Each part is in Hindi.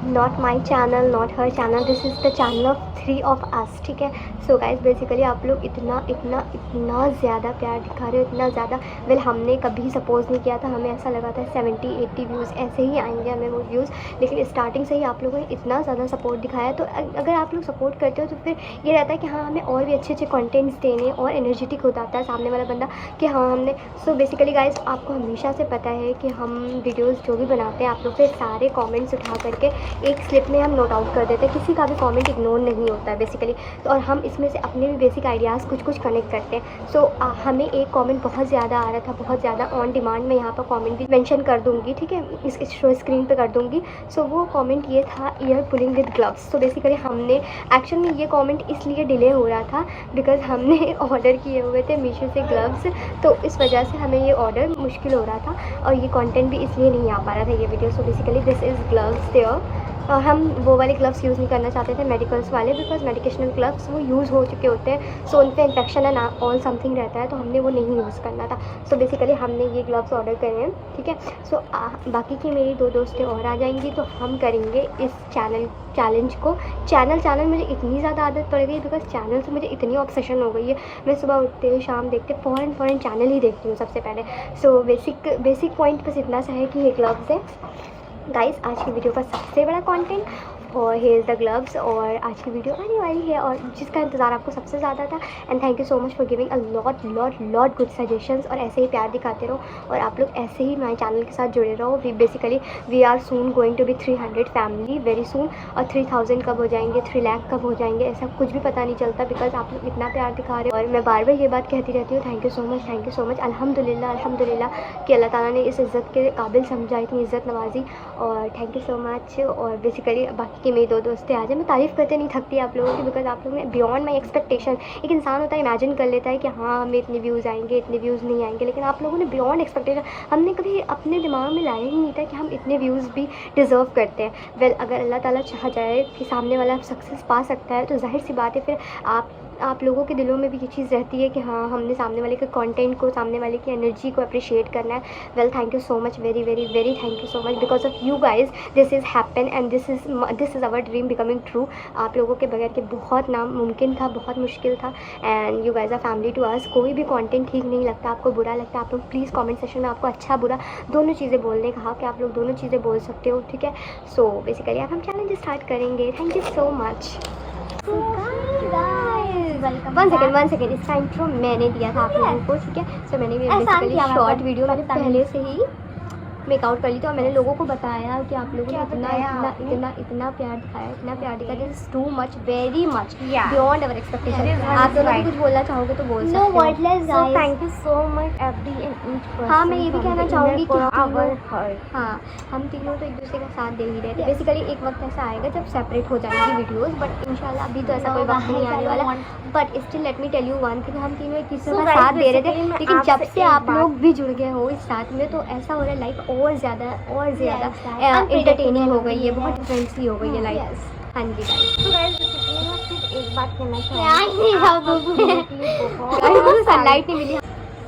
Not my channel, not her channel, this is the channel of 3 of us, ठीक है। सो गाइज बेसिकली आप लोग इतना इतना इतना ज़्यादा प्यार दिखा रहे हो, इतना ज़्यादा। वेल हमने कभी सपोज़ नहीं किया था, हमें ऐसा लगा था 70-80 व्यूज़ ऐसे ही आएंगे हमें वो व्यूज़, लेकिन स्टार्टिंग से ही आप लोगों ने इतना ज़्यादा सपोर्ट दिखाया। तो अगर आप लोग सपोर्ट करते हो तो फिर ये रहता है कि हाँ, हमें और भी अच्छे अच्छे कॉन्टेंट्स देने, और एनर्जेटिक हो जाता है सामने वाला बंदा कि हाँ हमने। सो बेसिकली गाइज आपको हमेशा से पता है कि हम वीडियोज़ जो भी बनाते हैं आप लोग फिर सारे कॉमेंट्स उठा करके एक स्लिप में हम नोट आउट कर देते हैं, किसी का भी कमेंट इग्नोर नहीं होता है बेसिकली। तो और हम इसमें से अपने भी बेसिक आइडियाज़ कुछ कुछ कनेक्ट करते हैं। सो हमें एक कमेंट बहुत ज़्यादा आ रहा था, बहुत ज़्यादा ऑन डिमांड। मैं यहाँ पर कमेंट भी मेंशन कर दूँगी, ठीक है, इस शो स्क्रीन पे कर दूँगी। सो वो कमेंट ये था, ईयर पुलिंग विद ग्लव्स। तो बेसिकली हमने एक्चुअल में ये कमेंट इसलिए डिले हो रहा था बिकॉज हमने ऑर्डर किए हुए थे मीशो से ग्लव्स, तो इस वजह से हमें ये ऑर्डर मुश्किल हो रहा था और ये कंटेंट भी इसलिए नहीं आ पा रहा था ये video. So basically this is gloves there. हम वो वाले ग्लव्स यूज़ नहीं करना चाहते थे मेडिकल्स वाले, बिकॉज मेडिकेशनल ग्लव्स वो यूज़ हो चुके होते हैं। सो उन पर इन्फेक्शन एंड ऑल समथिंग रहता है, तो हमने वो नहीं यूज़ करना था। सो बेसिकली हमने ये ग्लव्स ऑर्डर करे हैं, ठीक है। सो बाकी की मेरी 2 दोस्तें और आ जाएंगी तो हम करेंगे इस चैलेंज को। चैनल मुझे इतनी ज़्यादा आदत पड़ गई बिकॉज चैनल से मुझे इतनी ऑब्सेशन हो गई है। मैं सुबह उठते शाम देखते फ़ौरन चैनल ही देखती हूँ सबसे पहले। सो बेसिक पॉइंट बस इतना सा है कि ये ग्लव्स है गाइस आज की वीडियो का सबसे बड़ा कंटेंट, और हेयर द ग्लव्स। और आज की वीडियो आने वाली है और जिसका इंतज़ार आपको सबसे ज़्यादा था। And thank you so much for giving a lot good suggestions, और ऐसे ही प्यार दिखाते रहो और आप लोग ऐसे ही हमारे चैनल के साथ जुड़े रहो। We are soon going to be 300 family very soon, और 3000 कब हो जाएंगे, 3 लाख कब हो जाएंगे, ऐसा कुछ भी पता नहीं चलता बिकॉज आप लोग इतना प्यार दिखा रहे हो। और मैं बार बार ये बात कहती रहती हूँ, थैंक यू सो मच। अल्हम्दुलिल्लाह कि अल्लाह ताला ने इस इज़्ज़त के काबिल समझा, इतनी इज़्ज़त नवाजी, और थैंक यू सो मच। और बेसिकली बाकी कि मेरी 2 दोस्तें आ जाए, मैं तारीफ़ करते नहीं थकती आप लोगों की, बिकॉज आप लोगों ने बियॉन्ड माई एक्सपेक्टेशन। एक इंसान होता है इमेजिन कर लेता है कि हाँ हमें इतने व्यूज़ आएंगे, इतने व्यूज़ नहीं आएंगे, लेकिन आप लोगों ने बियॉन्ड एक्सपेक्टेशन, हमने कभी अपने दिमाग में लाया ही नहीं था कि हम इतने व्यूज़ भी डिज़र्व करते हैं। वेल अगर अल्लाह ताला चाह जाए कि सामने वाला सक्सेस पा सकता है तो जाहिर सी बात है फिर आप लोगों के दिलों में भी ये चीज़ रहती है कि हाँ हमने सामने वाले के कंटेंट को, सामने वाले की एनर्जी को अप्रिशिएट करना है। Well thank you so much, very thank you so much, because of you guys this is happen and this is our dream becoming true. आप लोगों के बगैर के बहुत नामुमकिन था, बहुत मुश्किल था, and you guys are family to us. कोई भी कंटेंट ठीक नहीं लगता, आपको बुरा लगता है, आप लोग प्लीज़ कमेंट सेक्शन में आपको अच्छा बुरा दोनों चीज़ें बोलने कहा कि आप लोग दोनों चीज़ें बोल सकते हो, ठीक है। सो बेसिकली अब हम चैलेंज स्टार्ट करेंगे। Thank you so much. One second इसका इंट्रो मैंने दिया था आप लोगों को, ठीक है। सो मैंने बेसिकली शॉर्ट वीडियो मैंने पहले से ही मेकआउट कर ली थी और मैंने लोगों को बताया कि आप लोगों ने इतना प्यार दिखाया, this is too much, very much beyond our expectation. आप लोग भी कुछ बोलना चाहोगे तो बोल सकते हो। Thank you so much every and each person. हाँ मैं ये भी कहना चाहूँगी कि हम तीनों तो एक दूसरे का साथ दे ही रहे थे। बेसिकली एक वक्त ऐसा आएगा जब सेपरेट हो जाएंगी वीडियोस, बट इंशाल्लाह अभी तो ऐसा कोई वक्त नहीं आने वाला। But still let me tell you one thing, हम तीनों एक दूसरे का साथ दे रहे थे, लेकिन जब से आप लोग भी जुड़ गए हो इस साथ में तो ऐसा हो रहा है लाइफ और ज़्यादा इंटरटेनिंग हो गई है, बहुत डिफरेंटली हो गई है लाइफ। हाँ जी गाइस, सिर्फ एक बात कहना सनलाइट नहीं मिली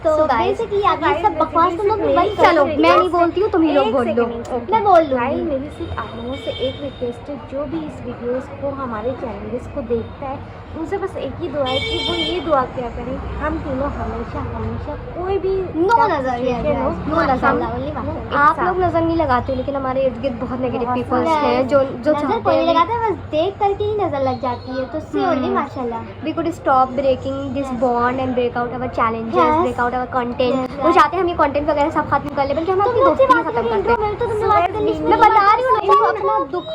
तो बेसिकली आप ये सब बकवास तुम लोग बंद करो। चलो मैं नहीं बोलती हूँ, तुम ही लोग बोल दो। मैं बोल दूँगी। मेरी सिर्फ आप लोगों से एक रिक्वेस्ट है, जो भी इस वीडियोस को हमारे चैनल्स को देखता है उनसे बस एक ही दुआ है कि वो ये दुआ क्या करें, हम तीनों हमेशा कोई भी आप लोग नजर नहीं लगाते, लेकिन हमारे इर्द गिर्द बहुत नेगेटिव पीपल्स हैं जो नजर कोई नहीं लगाता, बस देख करके ही नजर लग जाती है। तो से ओनली माशाल्लाह we could stop breaking this bond and break out our challenges, break out our content. वो चाहते हैं हम ये कंटेंट वगैरह सब खत्म कर ले, बल्कि हम अपनी दोस्ती खत्म करते हैं। मैं बता रही हूँ अपना दुख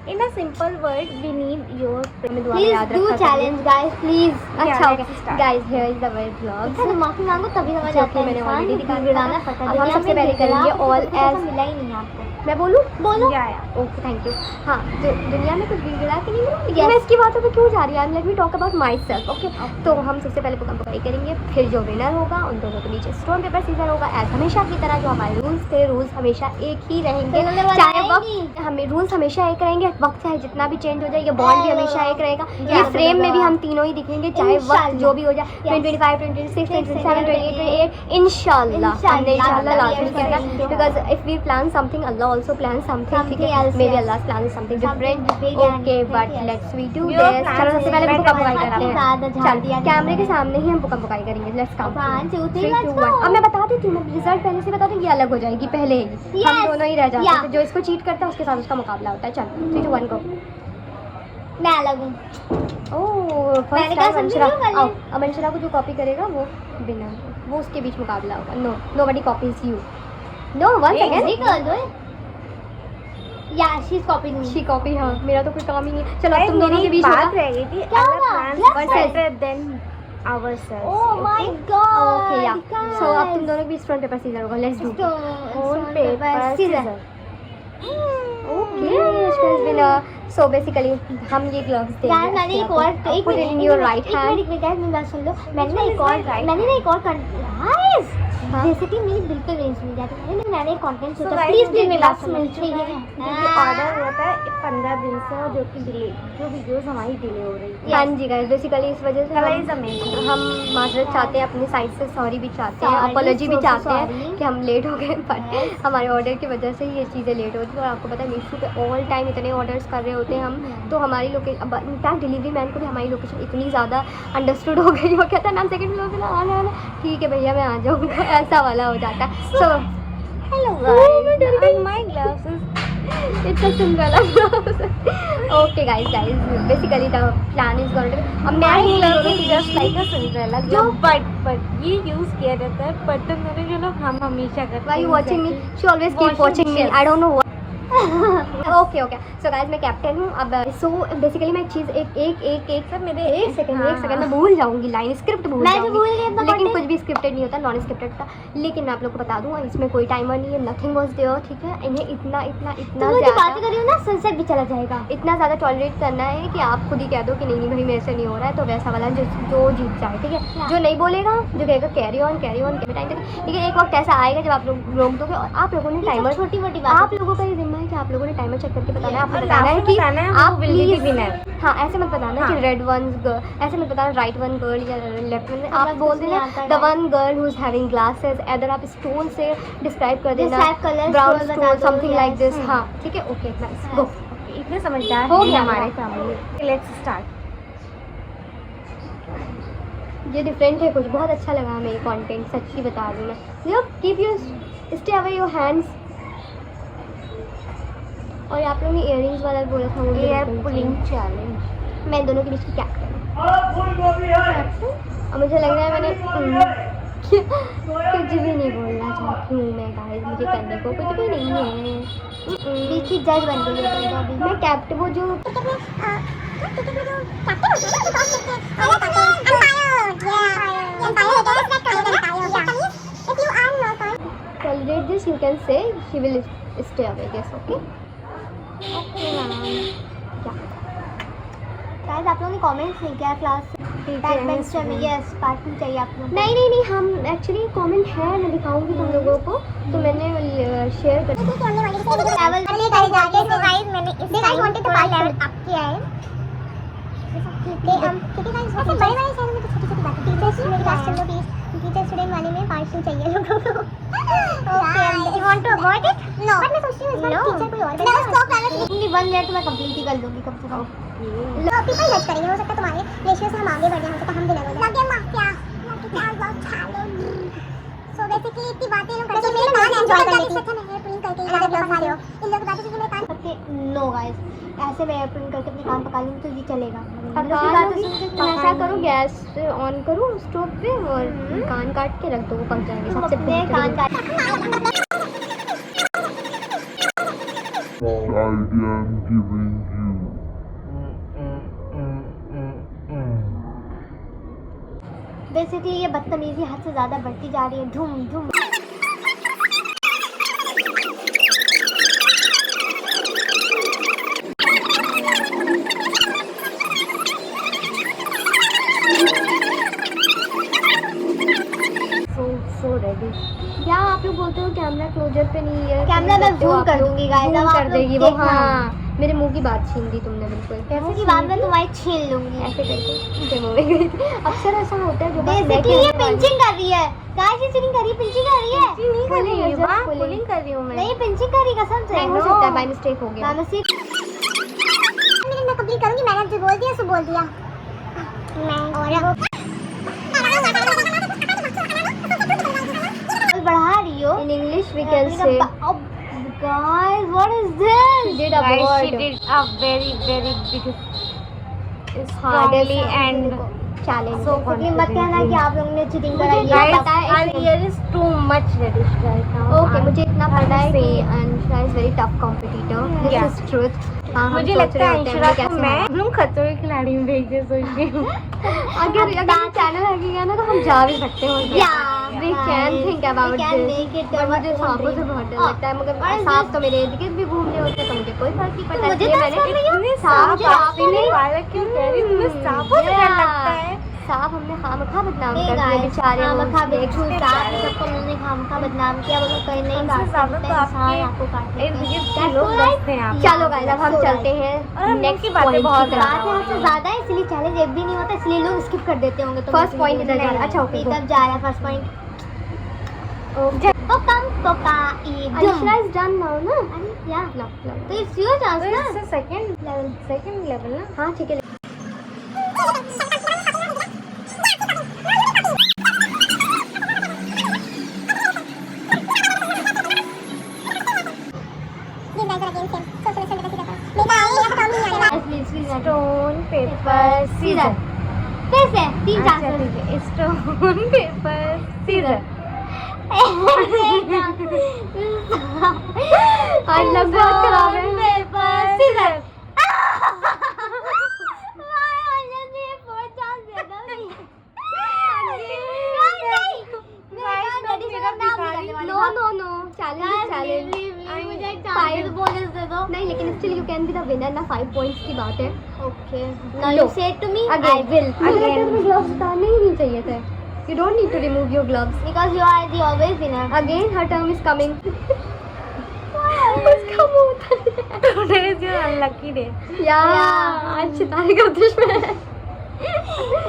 in a simple word, we need your please do challenge guys please. अच्छा guys here is the word vlog. तो माफी मांगो तभी समझ आता है। मैंने ऑलरेडी दिखाना पता है। हम सबसे पहले करेंगे ऑल एज, मिला ही नहीं आपको। मैं बोलो ओके थैंक यू। हाँ जो दुनिया में कुछ बिगड़ा के नहीं मिला, मैं इसकी बातों पे क्यों जा रही है। Let me talk about my self, okay. तो हम सबसे पहले पुकम पुकाई करेंगे, फिर जो विनर होगा उन दोनों के बीच स्टोन पेपर सीजर होगा एज हमेशा की तरह। जो हमारे रूल्स थे, रूल्स हमेशा एक ही रहेंगे। चाहे वक्त हमें रूल्स हमेशा एक रहेंगे, वक्त चाहे जितना भी चेंज हो जाए, ये बॉन्ड भी हमेशा एक रहेगा, ये फ्रेम में भी हम तीनों ही दिखेंगे, चाहे वक्त जो भी हो जाए 2025, 2026, 2027, 2028 इंशाल्लाह हमने इंशाल्लाह लाजमी करना, because if we plan something अल्लाह आल्सो प्लान समथिंग, ठीक है, मे बी अल्लाह plan something different, okay, but let's we do this. चलो सबसे पहले बुका बुकाई करते हैं, कैमरे के सामने ही हम बुका बुकाई करेंगे, लेट्स कम 1 2 3 2 1। अब मैं बता देती हूँ, मैं रिजल्ट पहले से बता दूँ, ये अलग हो जाएगी पहले ही, हम दोनों ही रह जाते हैं, जो इसको चीट करता है उसके साथ उसका मुकाबला होता है। चलो 3 2 1 गो। मैं अलग हूँ। ओह फर्स्ट टाइम अंशरा, आओ अब अंशरा को जो कॉपी करेगा वो बिना, वो उसके बीच मुकाबला होगा। No nobody copies you, no one second, या she is copying me, she copy, हाँ मेरा तो कोई काम ही नहीं है। चलो अब तुम दोनों के बीच बात होगा, रह गई थी, क्या हुआ then ourselves. Oh my god. Okay yeah so अब तुम दोनों के बीच फ्रंट पेपर सीजर होगा, let's do Stone, paper, scissors. Okay so basically हम ये ग्लव्स देंगे। यार मैंने एक और put it in your right hand। एक मिनट मेरी बात सुन लो, मैंने ना एक और गाइस बेसिकली मेरी बिल्कुल रेंज नहीं जाती, मैंने एक कंटेंट सोचा, प्लीज मेरी बात सुनो, ऑर्डर हुआ था 15 दिन से, जो कि डिले, जो वीडियोस हमारी डिले हो रही है। हाँ जी गाइस, बेसिकली इस वजह से हम माजरत चाहते हैं, अपनी साइड से सॉरी भी चाहते हैं, अपॉलॉजी भी चाहते हैं कि हम लेट हो गए, बट हमारे ऑर्डर की वजह से ही ये चीज़ें लेट होती हैं। और आपको पता है मीशो पे ऑल टाइम इतने ऑर्डर्स कर रहे होते हैं हम, तो हमारी लोकेशन, इनफैक्ट डिलीवरी मैन को भी हमारी लोकेशन इतनी ज़्यादा अंडरस्टूड हो गई, वो कहता है मैम सेकंड फ्लोर पे ना आना आना, ठीक है भैया मैं आ जाऊँगा, ऐसा वाला हो जाता है। So hello guys, my glasses, it's a Cinderella glass. Okay guys basically the plan is going to, अब मैं ही जस्ट लाइक अ सिंड्रेला जो बट ये यूज किया जाता है बटन में, जो लोग हम हमेशा करते हैं। Why you watching me, she always keep watching me, I don't know okay so guys मैं कैप्टन हूँ अब। सो बेसिकली मैं एक चीज़ एक सर मेरे एक सेकंड मैं भूल जाऊंगी, लाइन स्क्रिप्ट भूल जाऊंगी, लेकिन कुछ भी स्क्रिप्टेड नहीं होता, नॉन स्क्रिप्टेड था। लेकिन मैं आप लोग को बता दूँ इसमें कोई टाइमर नहीं है, नथिंग वाज देयर, ठीक है। इन्हें इतना बात कर रही हूँ ना, सनसेट भी चला जाएगा, इतना ज़्यादा टॉलरेट करना है कि आप खुद ही कह दो कि नहीं भाई मेरे से नहीं हो रहा है, तो वैसा वाला जो जीत जाए, ठीक है। जो नहीं बोलेगा, जो कहेगा कैरी ऑन टाइम तक, ठीक है। एक वक्त ऐसा आएगा जब आप लोग रोक दोगे, और आप लोगों ने टाइमर, छोटी मोटी बात, आप लोगों का ये जिम्मा है कि आप लोगों ने टाइमर चेक करके बताना है, आपको बताना है कि आप प्लीज विनर, हाँ ऐसे मत बताना कि रेड वन ऐसे मत बताना राइट वन गर्ल या लेफ्ट वन, आप बोल देना the one girl who is having glasses, other आप स्टोन से डिस्क्राइब कर देना, brown stone something like this, हाँ ठीक है। ओके नाइस गो, इतने समझदार हो गया हमारे फैमिली। Let's start. ये डिफरेंट है कुछ, बहुत अच्छा लगा हमें ये कंटेंट, सच्ची बता रही हूँ मैं। Keep your stay away your hands. और आप लोगों ने इयररिंग्स वाला बोला था, वो एयर पुलिंग चैलेंज, मैं दोनों के बीच की कैप्टन, और मुझे लग रहा है मैंने कुछ भी नहीं बोलना चाहती हूँ मैं गाइस, मुझे करने को कुछ भी नहीं है, बीच की जज बन गई है अभी मैं कैप्टन, वो जो tolerate this you can say she will stay away, yes okay शायद आप लोगों ने कमेंट्स नहीं किया क्लास बैक बेंचर में, यस पार्ट 2 चाहिए आप लोगों को। नहीं हम एक्चुअली कमेंट है, मैं दिखाऊंगी तुम लोगों को, तो मैंने शेयर कर टीचर स्टूडेंट वाले में पार्ट 2 चाहिए लोगों को। Okay you want to avoid it? No but मैं सोचती हूँ टीचर कोई और मैं स्टॉप करना चाहिए, 1 मिनट तो मैं कंप्लीट ही कर दूंगी कम से कम। लो पीपल जज करेंगे, हो सकता है तुम्हारे रेशियो से हम आगे बढ़ जाएं, हो सकता है हम विनर हो जाएं। लगे माफिया सो बेसिकली इतनी बातें लोग करते हैं, मेरे कान एंजॉय करने की अच्छा नहीं है प्रिंट करके गाने पका रहे हो इन लोगों की बातें सुन के मेरे कान पक्के। नो गाइस ऐसे मैं प्रिंट करके अपने कान पका लूंगी तो ये चलेगा। तो ऐसा करो, गैस ऑन करो स्टोव पे और कान काट के रख दो, वो पक जाएंगे सबसे पहले कान काट। idea I'm giving you. Basically ये बदतमीजी हद से ज़्यादा बढ़ती जा रही है, धूम धूम। so ready. या आप लोग बोलते हो कैमरा क्लोजर पे नहीं है, कैमरा मैं zoom कर दूंगी guys, अब जूम आप कर लोग देगी वो। देखना। हाँ, मेरे मुंह की बात छीन दी तुमने बिल्कुल। कैसे की बात मैं तुम्हारी छीन लूंगी। ऐसे करके डेमो में गई थी। अक्सर ऐसा होता है जो बात बेसिकली ये पिंचिंग कर रही है गाइस, ये चीटिंग कर रही है, पिंचिंग कर रही है। नहीं कर रही Pulling, हूँ, just pulling. पुलिंग कर रही हूँ मैं। नहीं पिंचिंग कर रही कसम से। हो सकता है बाय मिस्टेक हो गया। मैं कंप्लीट करूंगी, मैंने जो बोल दिया सो बोल दिया। मैं बढ़ा रही हो। In English we can say guys what is this? she did a Guys, she word did a very beautiful, hardest strongly and challenge। so ये मत कहना कि आप लोगों ने चीटिंग कराई है। guys, पता है our ear is too much reddish right now. Okay, मुझे इतना पता है कि say- Anshula is very tough competitor, this Yeah. Is truth. हाँ, हम मुझे सोच लगता रहे है होते हैं अंशुला कि को कैसे मैं हम- हम खतरों के खिलाड़ी में भेज दे सोच रही हूँ। अगर चैनल लगेगा ना तो हम जा भी सकते हैं। Yeah, we can think about this. पर मुझे सांपों से बहुत डर लगता है, मगर सांप तो मेरे इर्द गिर्द भी घूम रहे होते हैं तो मुझे कोई फर्क नहीं पड़ता। मुझे इसलिए तो मैंने ऐसा लगा इतने सांप सांप आपने आपने नहीं पाया, क्यों कह रही तुम्हें सांपों से डर लगता है? सांप हमने खामखा बदनाम नहीं कर दिए guys, बेचारे। खामखा वो बिच्छू snakes सांप बेचारे। सबको उन्होंने खामखा बदनाम किया। वो लोग कहीं नहीं उनसे काट ज्यादा सकते तो इंसान आपके आपको काट इर्द सकते गिर्द हैं। के लोग बसते हैं आप। चलो गाइस, अब हम So चलते guys, हैं और हम लोग नेक्स्ट की बातें पॉइंट बहुत की तरफ। बात यहाँ से ज्यादा है इसलिए चैलेंज एक भी नहीं होता, इसलिए लोग स्किप कर देते होंगे। तो First point इधर जा रहा है। अच्छा, okay, go. इधर जा रहा है फर्स्ट पॉइंट। पोकम पोका अंशुला इज डन नाउ ना। या लो लो। तो इट्स योर चांस तो ना। इससे सेकंड लेवल ना। हाँ ठीक है। Stone paper scissor. फिर से तीन अच्छा चांसेस। ठीक है, स्टोन पेपर सीजर। आज लग बहुत खराब है। Paper scissor. No no no, challenge challenge. Bonus दे दो। नहीं, लेकिन still you can be the winner ना। 5 पॉइंट्स की बात है। ओके लो। Now you say to me I will again gloves उतारने ही नहीं चाहिए थे। You don't need to remove your gloves. Because you are the always winner. Again her term is coming. उसका मुंह उतर today is your unlucky day. आज सितारे का दुश्मन।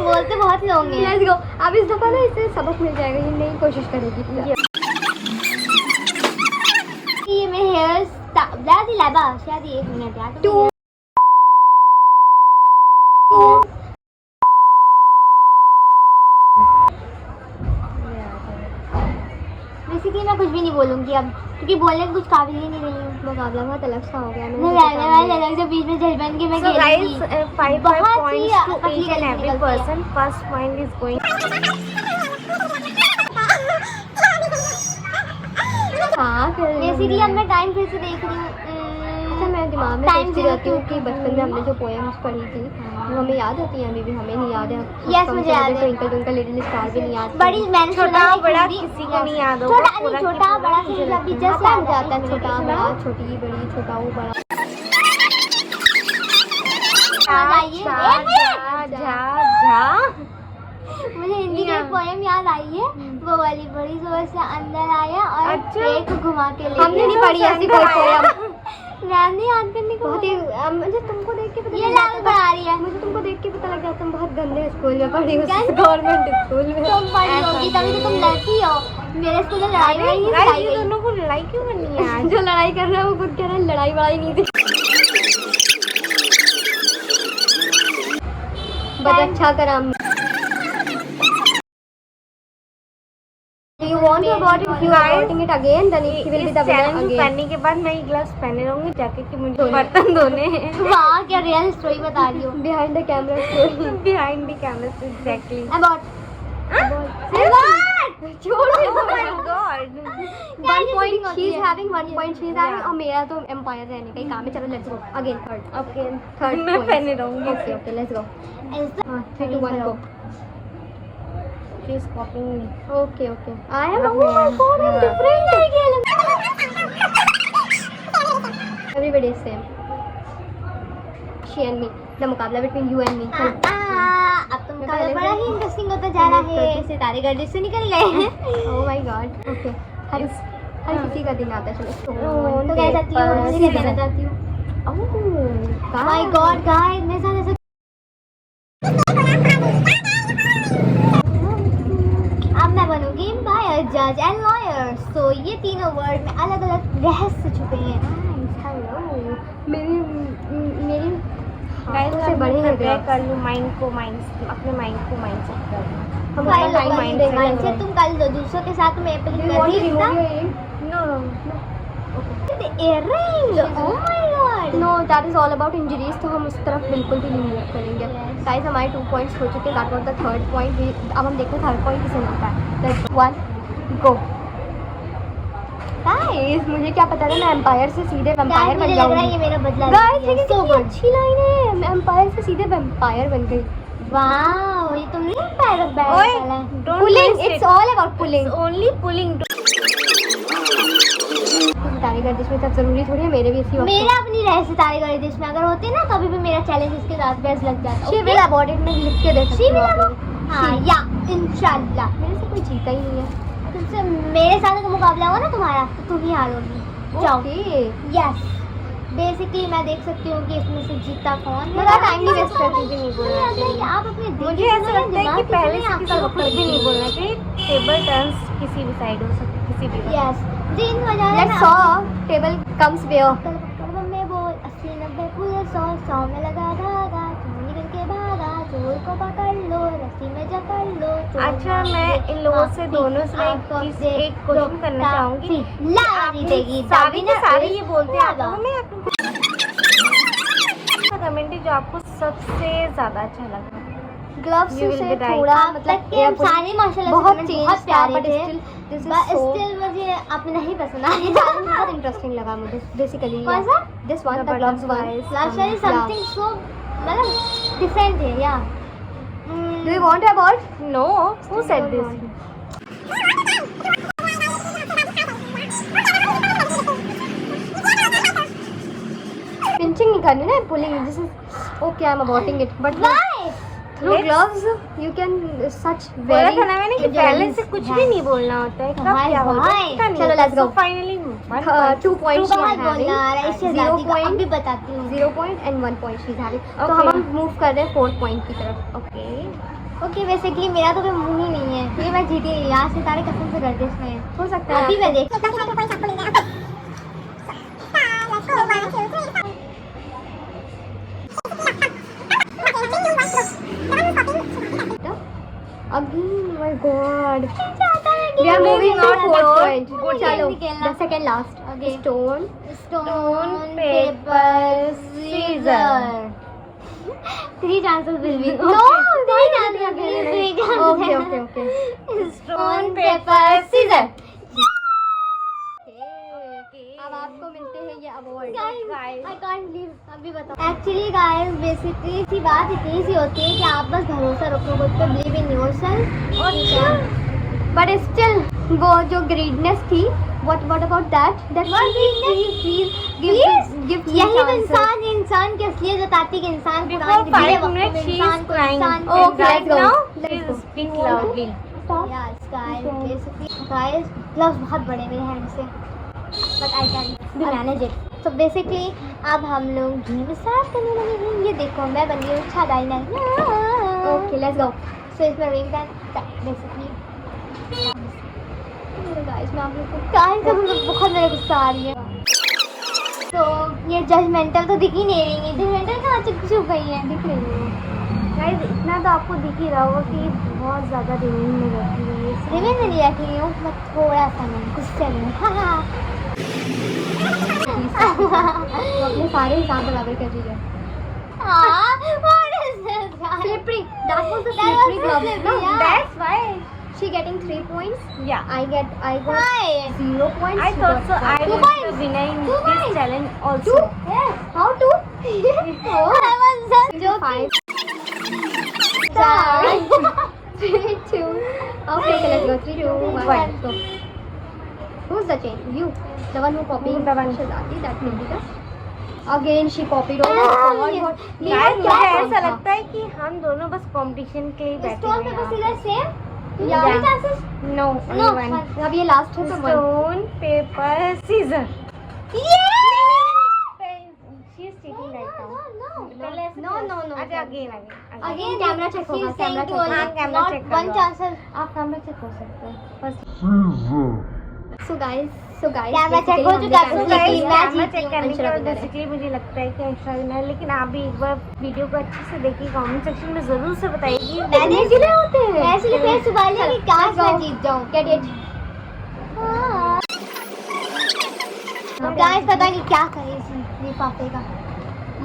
बोलते बहुत लोग हैं। Let's go. अब इस दफा ना इसे सबक मिल जाएगा, ये नई कोशिश करेगी। ये मैं हेयर स्टाइल लाबा शायद 1 मिनट यार। Two. बेसिकली मैं कुछ भी नहीं बोलूंगी अब, क्योंकि बोलने की कुछ काबिल ही नहीं रही हूँ। मुकाबला बहुत अलग सा हो गया। मैं अलग से बीच में जजमेंट के मैं So guys, खेलूंगी। 5 बहुत ही points to पतली each and गली every निकलती है। person. First point is going. हाँ बेसिकली अब मैं टाइम फिर से देख रही हूँ। अच्छा, मैं दिमाग में Time सोचती zero रहती हूँ two. कि बचपन में हमने जो पोएम्स पढ़ी थी वो हमें याद होती हैं। अभी भी हमें नहीं याद है। Yes, मुझे याद है। ट्विंकल ट्विंकल लिटिल स्टार भी नहीं याद थी। बड़ी मैंने छोटा सुना है बड़ा हिंदी- किसी को नहीं याद होगा, छोटा पूरा नहीं, की छोटा पूरा बड़ा मुझे से अभी हाँ, जस्ट तो याद जाता आता है छोटा बड़ा, छोटी बड़ी, छोटा वो बड़ा। आइए एक मिनट। जा मुझे हिंदी की एक पोएम याद आई है, वो वाली बड़ी जोर से अंदर आया और अच्छा। पेड़ को घुमा के ले हमने नहीं पढ़ी ऐसी कोई पोएम। मैंने याद करने को बहुत ही मुझे तुमको देख के पता ये लग लाल जाता बढ़ा रही है। मुझे तुमको देख के पता लग जाता तुम बहुत गंदे स्कूल में पढ़ी हो, क्या? गवर्नमेंट स्कूल में। तुम पढ़ी होगी तभी तो तुम लड़की हो। मेरे स्कूल में लड़ाई वड़ाई नहीं गाइस, सिखाई ये गई। दोनों को लड़ाई क्यों करनी है आज? जो लड़ाई कर रहा है वो खुद कह रहा है लड़ाई वड़ाई नहीं थी। बट अच्छा करा। You want to abort it? If you are Guys, aborting it again, then he will be इस the winner चैलेंज again. करने के बाद मैं ये ग्लव्स पहने रहूंगी जाके कि मुझे बर्तन धोने हैं। वाह क्या रियल स्टोरी बता रही हो। Behind the camera story. Behind the camera exactly. Abort छोड़ दे Oh my god. 1 point she is having, 1 point she is having, और मेरा तो एम्पायर रहने का ही काम है। चलो लेट्स गो अगेन थर्ड मैं पहने रहूंगी। Okay okay let's go. हाँ 3 2 1 गो। She is copying me. Okay okay I M oh my god I'm different again. Everybody is same. She and me. The मुकाबला between you and me. अब तुम का बड़ा ही इंटरेस्टिंग होता जा रहा है। सितारे गर्दिश से निकल गए हैं। Oh my गॉड ओके हर किसी का दिन आता है चलो Stone, तो गाइस आती हूँ paper, मैं कहना चाहती हूँ ओह माय गॉड गाइस मेरे साथ ऐसा अब मैं बनूंगी एम्पायर जज एंड लॉयर तो ये तीनों वर्ड में अलग अलग रहस्य छुपे हैं हेलो मेरी गाइस हाथों से से बड़े हैं प्रिपेयर कर लूँ अपने माइंड को माइंडसेट कर लूँ हम mindset माइंडसेट तुम कर लो दूसरों के साथ मैं अपनी कर ही सकता no the earring oh my god no that is all about injuries तो हम उस तरफ बिल्कुल भी नहीं मूव करेंगे गाइस हमारे 2 पॉइंट्स हो चुके हैं that was the third point अब हम देखते हैं थर्ड पॉइंट किसे मिलता है लेट्स 1 गो गाइस मुझे क्या पता था मैं एम्पायर से सीधे वैम्पायर बन जाऊंगी ये मेरा बदला गाइस ये कितनी अच्छी लाइन है मैं एम्पायर से सीधे वैम्पायर बन गई वाओ ये तुमने एम्पायर ऑफ बैड ओए डाला है don't pulling it's all about pulling only pulling तारी गर्दिश में सब जरूरी थोड़ी है मेरे भी इसी वक्त मेरा अपनी रहस्य तारे गए देश में अगर होते ना कभी भी मेरा चैलेंज इसके साथ बेस लग जाता शी विल अबॉर्ट इट में लिख के दे सकती She हूँ will आप abort? लोगों को। हाँ या इंशाल्लाह मेरे से कोई जीता ही नहीं है तुमसे मेरे साथ अगर मुकाबला हुआ ना तुम्हारा तो तुम ही हारोगी जाओ ओके यस बेसिकली मैं देख सकती हूँ कि इसमें से जीता कौन है मेरा टाइम नहीं वेस्ट करती थी नहीं बोलना चाहिए आप अपने मुझे ऐसा लगता है कि पहले से किसी को कुछ भी नहीं बोलना चाहिए टेबल टर्न्स किसी भी साइड हो सकती किसी भी यस दिन बजा let's saw table comes where में बोल 80 90 पूरे 100 में लगा धागा तुम निकल के भागा चोर को पकड़ लो रस्सी में जकड़ लो चोर अच्छा मैं इन लोगों से दोनों से एक क्वेश्चन करना चाहूंगी ला देगी सारे के सारे ये बोलते हैं आपको मैं कमेंट है जो आपको सबसे ज्यादा अच्छा लगा ग्लव्स You will से be right. थोड़ा अब तक के हम मतलब सारे माशाल्लाह बहुत से चेंज बहुत था प्यारे बट थे still this is but so still मुझे अपने नहीं पसंद ये आए चैलेंज बहुत इंटरेस्टिंग लगा मुझे बेसिकली कौन सा this one the The gloves one butterflies. Last वाली समथिंग सो मतलब डिफरेंट है या do you want about no who said this pinching नहीं करनी ना pulling this is okay I am abouting it but why through Let's- gloves you can सच बोला वेरी था ना मैंने कि पहले से कुछ भी नहीं बोलना होता है कब Why, क्या होता why? है पता नहीं चलो, होता। let's go. So finally 2 points she is बहुत having बोलना आ रहा है इससे 0 ज्यादा point अभी बताती हूँ 0 point and 1 point she is having तो Okay. हम मूव कर रहे हैं 4 point की तरफ ओके ओके बेसिकली मेरा तो कोई मुंह ही नहीं है ये मैं जीती गई यहाँ से तारे कसम से करते इसमें हो सकता है अभी मैं देख again my God we we are moving on on 4th to point fourth चलो point खेलना। the second last Okay. stone Stone, paper, scissor. 3 chances will be. No, three chances will be. okay okay okay Stone, paper, scissor. अब आपको मिलते हैं ये अवार्ड I can't believe अभी बताओ एक्चुअली गाइस बेसिकली सी बात इतनी सी होती है कि आप बस भरोसा रखो खुद पे believe in yourself but still वो जो ग्रीडनेस थी what about that please give यही तो इंसान की असलियत बताती है कि इंसान Before पुराने 5 वक्त में minutes she इंसान is को crying इंसान Oh, and right let's go. now Let's she is go. speaking loudly Yes, guys, basically, guys, gloves बहुत बड़े मेरे हैंड से, but I can be manage it. So basically, अब हम लोग गेम स्टार्ट करने लगे हैं. ये देखो मैं बन गई हूँ छादाई नहीं. okay let's go So इसमें रिंग पैन basically. guys मैं आप लोग को गाइस अब हम लोग बहुत मेरे गुस्सा आ रही है. तो ये जजमेंटल तो दिख ही नहीं रही है. जजमेंटल कहाँ छुप गई है? दिख रही है. गाइस इतना तो आपको दिख ही रहा होगा कि बहुत ज़्यादा रिमेन में रहती है ये सब। रिवेंज में नहीं रखी हूँ, मैं थोड़ा सा नहीं गुस्से में. तो अपने सारे हिसाब बराबर कर दीजिए What is this, guys? slippery that was the That was slippery the glove slippery, no yeah. That's why. she getting 3 points Yeah. I got Why? 0 points I she thought got so. I 1 was point. the winner in Two this points. challenge also. how to I was just joking. 3 2 okay let's go 3 2 1 One. go who's the chain you the one who copied The one. Shazadi that may be the again she copied all Yes. what Guys, क्या मुझे था? ऐसा लगता है कि हम दोनों बस कंपटीशन के लिए बैठे Stone हुए paper हैं यहाँ scissors same. यार चांसेस नो नो अब ये लास्ट है तो वन। स्टोन पेपर सीजर ये she is cheating right no now no no अच्छा अगेन अगेन कैमरा चेक होगा, कैमरा चेक होगा। हाँ, कैमरा check कर वन लो। चांसेस आप कैमरा चेक कर सकते हो first Caesar. So guys camera check हो चुका है, कैमरा basically मैं कैमरा जीती चेक हूँ, करने के अंशुला बाद winner है। बेसिकली मुझे लगता है कि अंशुला विनर है, लेकिन आप भी एक बार वीडियो को अच्छे से देखिए, कमेंट सेक्शन में जरूर से बताइए मैंने इसलिए होते हैं। मैं इसलिए फेस उबाल लिया कि काश मैं जीत जाऊं। Get it. गाइस पता नहीं क्या करे इस लिफाफे का।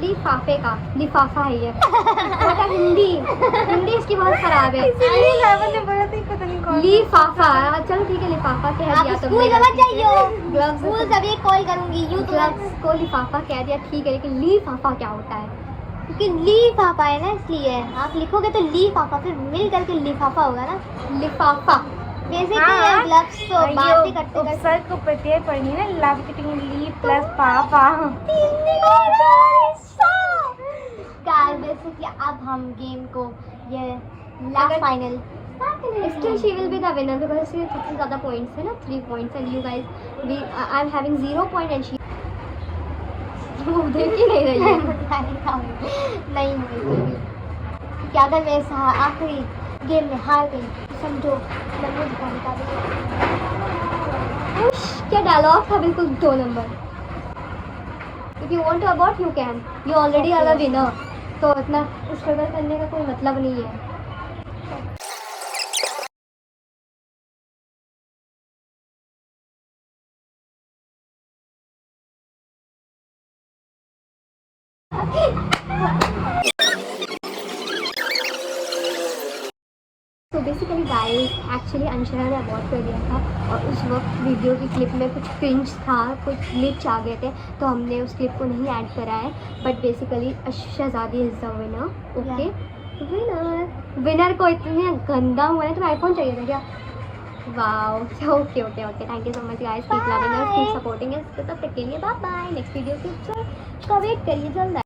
लिफाफे का, लिफाफा है ये। बेटा हिंदी इसकी बहुत खराब है। इसीलिए मैंने बोला था पता नहीं कौन लिफाफा, चलो ठीक है लिफाफा कह आप दिया स्कूल जमा चाहिए ग्लव्स स्कूल सभी कॉल करूंगी यू ग्लव्स को लिफाफा कह दिया ठीक है, लेकिन लिफाफा क्या होता है? क्योंकि लिफाफा है ना इसलिए आप लिखोगे तो लिफाफा फिर मिल करके लिफाफा होगा ना। लिफाफा बेसिकली हाँ, ये ग्लव्स तो बातें करते करते उपसर्ग को प्रत्यय पढ़ी ना, लव ली प्लस पापा। गाइस बेसिकली अब हम गेम को ये last final Still she will be the winner because she सबसे ज़्यादा points है ना, 3 points and you guys I am having 0 point and she वो देख ही नहीं रही है। नहीं हुई कि अगर मैं इस आखिरी गेम में हार गई तो समझो मैं मुझे बता उश, क्या डायलॉग था, बिल्कुल 2 number. If you want to abort you can, you already are the winner। तो इतना स्ट्रगल करने का कोई मतलब नहीं है। तो बेसिकली गाइस एक्चुअली अंशुला ने अबॉर्ट कर दिया था और उस वक्त वीडियो की क्लिप में कुछ क्रिंज था, कुछ ग्लिच आ गए थे, तो हमने उस क्लिप को नहीं ऐड करा है। But basically Shahzadi is the winner. Okay winner को इतने गंदा हुआ है तो आईफोन चाहिए था क्या? Wow okay okay okay thank you so much guys, keep loving us, keep supporting us. तब तक के लिए बाय बाय। नेक्स्ट वीडियो का वेट करिए जल्द।